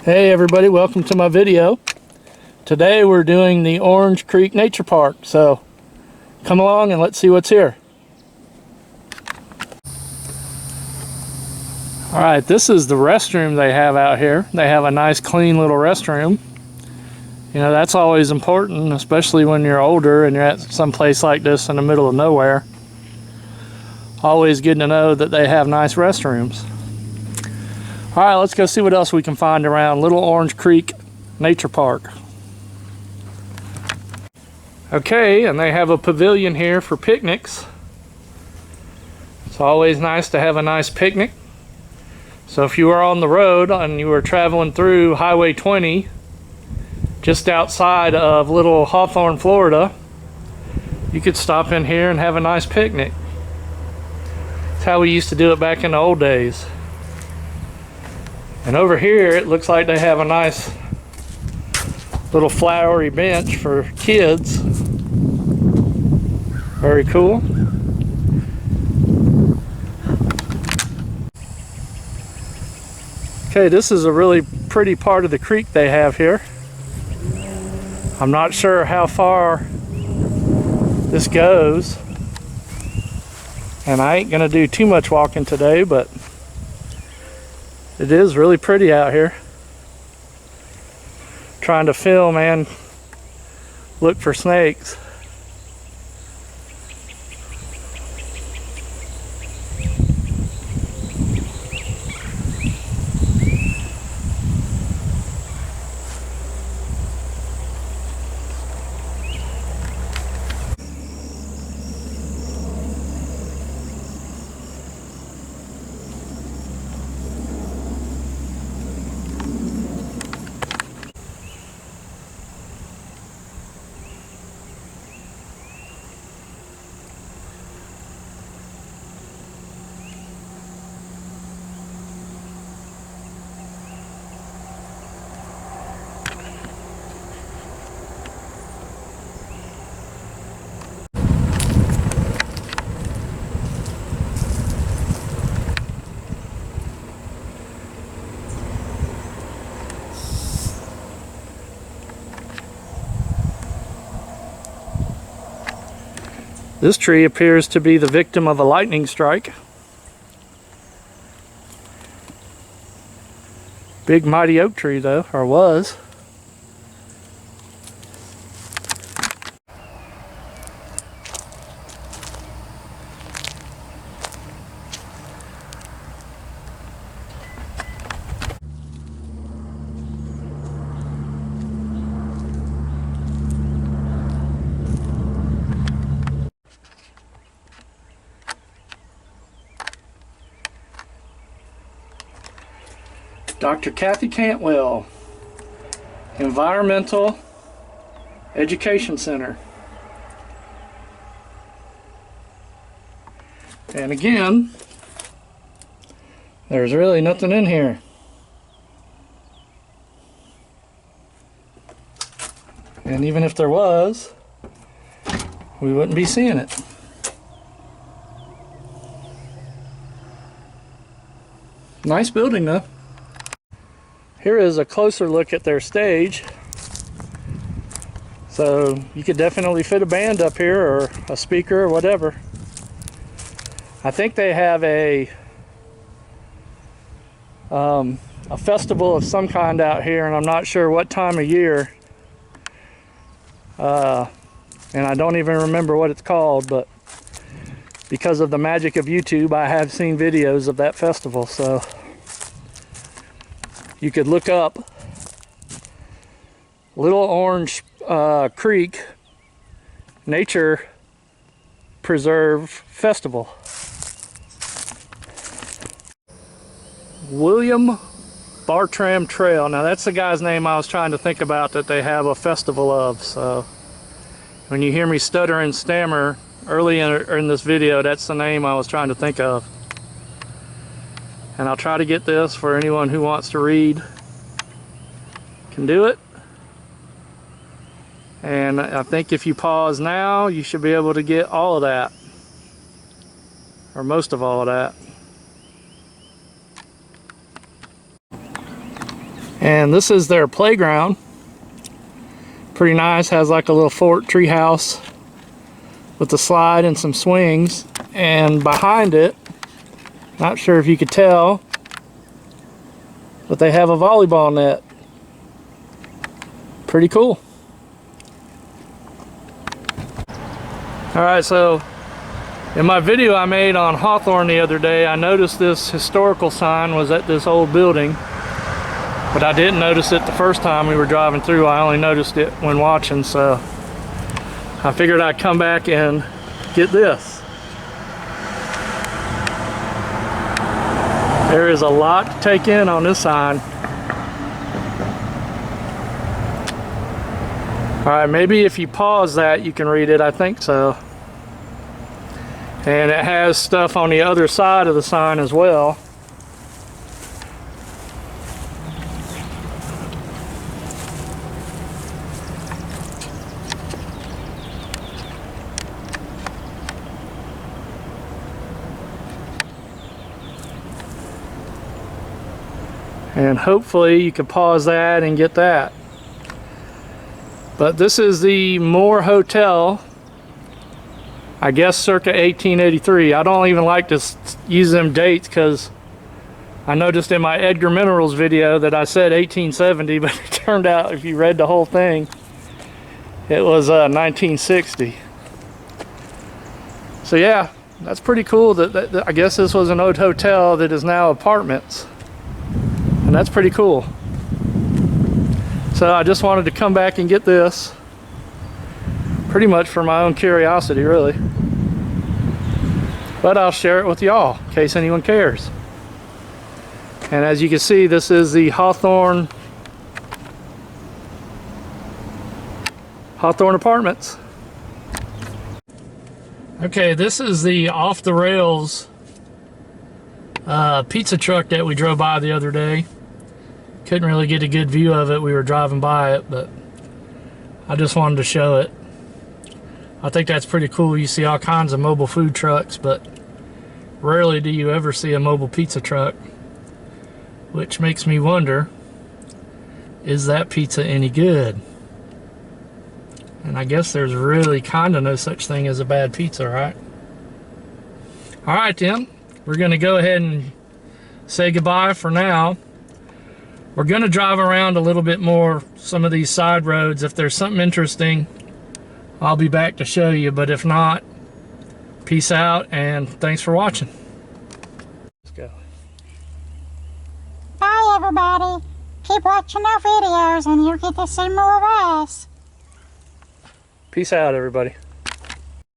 Hey everybody, welcome to my video. Today we're doing the Orange Creek Nature Park, so come along and let's see what's here. Alright, this is the restroom they have out here. They have a nice clean little restroom. You know, that's always important, especially when you're older and you're at some place like this in the middle of nowhere. Always good to know that they have nice restrooms. Alright, let's go see what else we can find around Little Orange Creek Nature Park. Okay, and they have a pavilion here for picnics. It's always nice to have a nice picnic. So if you are on the road and you are traveling through Highway 20, just outside of Little Hawthorne, Florida, you could stop in here and have a nice picnic. That's how we used to do it back in the old days. And over here, it looks like they have a nice little flowery bench for kids. Very cool. Okay, this is a really pretty part of the creek they have here. I'm not sure how far this goes. And I ain't gonna do too much walking today, but it is really pretty out here. Trying to film and look for snakes. This tree appears to be the victim of a lightning strike. Big mighty oak tree though, or was. Dr. Kathy Cantwell, Environmental Education Center. And again, there's really nothing in here. And even if there was, we wouldn't be seeing it. Nice building though. Here is a closer look at their stage. So you could definitely fit a band up here or a speaker or whatever. I think they have a festival of some kind out here, and I'm not sure what time of year. And I don't even remember what it's called, but because of the magic of YouTube, I have seen videos of that festival, so you could look up Little Orange Creek Nature Preserve Festival. William Bartram Trail. Now that's the guy's name I was trying to think about that they have a festival of. So when you hear me stutter and stammer early in this video, that's the name I was trying to think of. And I'll try to get this for anyone who wants to read. Can do it. And I think if you pause now, you should be able to get all of that. Or most of all of that. And this is their playground. Pretty nice, has like a little fort tree house with a slide and some swings. And behind it, not sure if you could tell, but they have a volleyball net. Pretty cool. Alright, so in my video I made on Hawthorne the other day, I noticed this historical sign was at this old building, but I didn't notice it the first time we were driving through. I only noticed it when watching, so I figured I'd come back and get this. There is a lot to take in on this sign. Alright, maybe if you pause that you can read it, I think so. And it has stuff on the other side of the sign as well. And hopefully you can pause that and get that. But this is the Moore Hotel, I guess circa 1883. I don't even like to use them dates because I noticed in my Edgar Minerals video that I said 1870, but it turned out if you read the whole thing, it was 1960. So yeah, that's pretty cool. That I guess this was an old hotel that is now apartments. And that's pretty cool. So I just wanted to come back and get this, pretty much for my own curiosity, really. But I'll share it with y'all in case anyone cares. And as you can see, this is the Hawthorne Apartments. Okay, this is the off the rails pizza truck that we drove by the other day. Couldn't really get a good view of it. We were driving by it, but I just wanted to show it. I think that's pretty cool. You see all kinds of mobile food trucks, but rarely do you ever see a mobile pizza truck, which makes me wonder, is that pizza any good? And I guess there's really kind of no such thing as a bad pizza, right? All right, then. We're going to go ahead and say goodbye for now. We're going to drive around a little bit more, some of these side roads. If there's something interesting, I'll be back to show you. But if not, peace out and thanks for watching. Let's go. Bye, everybody. Keep watching our videos and you'll get to see more of us. Peace out, everybody.